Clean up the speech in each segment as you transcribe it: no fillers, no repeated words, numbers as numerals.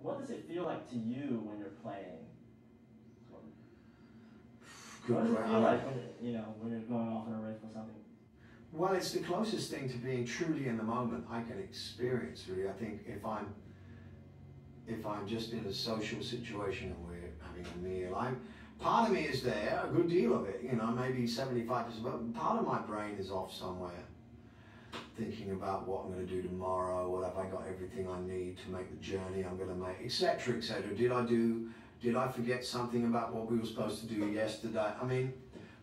What does it feel like to you when you're playing? Good. What does it feel like when when you're going off on a riff or something? Well, it's the closest thing to being truly in the moment I can experience. Really, I think if I'm just in a social situation and we're having a meal, part of me is there, a good deal of it, maybe 75%, but part of my brain is off somewhere, thinking about what I'm going to do tomorrow, what have I got everything I need to make the journey I'm going to make, etc., etc. Did I forget something about what we were supposed to do yesterday? I mean,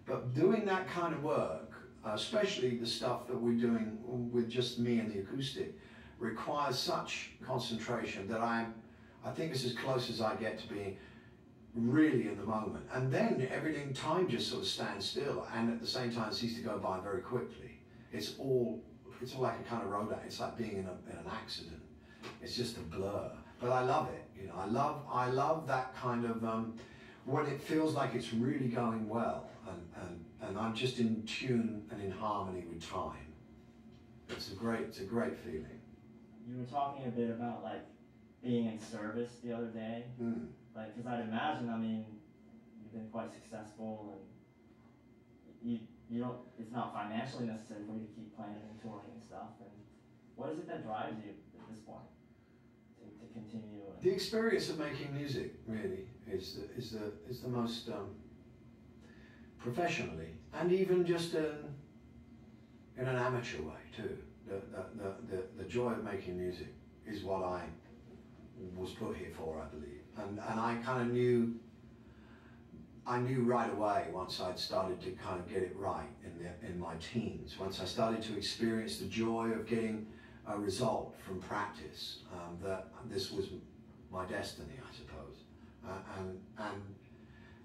but doing that kind of work, especially the stuff that we're doing with just me and the acoustic, requires such concentration that I think it's as close as I get to being really in the moment. And then time just sort of stands still, and at the same time it seems to go by very quickly. It's all like a kind of road act. It's like being in an accident. It's just a blur. But I love it. I love that kind of when it feels like it's really going well, and I'm just in tune and in harmony with time. It's a great feeling. You were talking a bit about like being in service the other day, like because I'd imagine, I mean, you've been quite successful, and you don't. It's not financially necessary for you to keep playing and touring and stuff. And what is it that drives you at this point to continue? The experience of making music really is the most professionally, and even just in an amateur way too. The joy of making music is what I was put here for, I believe, and I kind of knew right away once I'd started to kind of get it right in my teens. Once I started to experience the joy of getting a result from practice, that this was my destiny, I suppose, and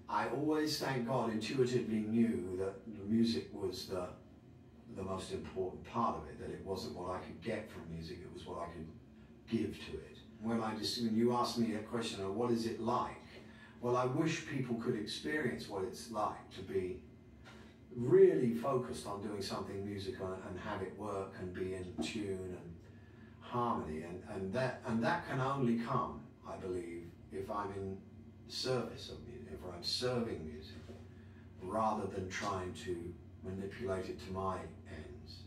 I always, thank God, intuitively knew that the music was the most important part of it, that it wasn't what I could get from music, it was what I could give to it. When you asked me a question of what is it like, well, I wish people could experience what it's like to be really focused on doing something musical and have it work and be in tune and harmony, and that can only come, I believe, if I'm in service of music, if I'm serving music, rather than trying to manipulate it to my ends,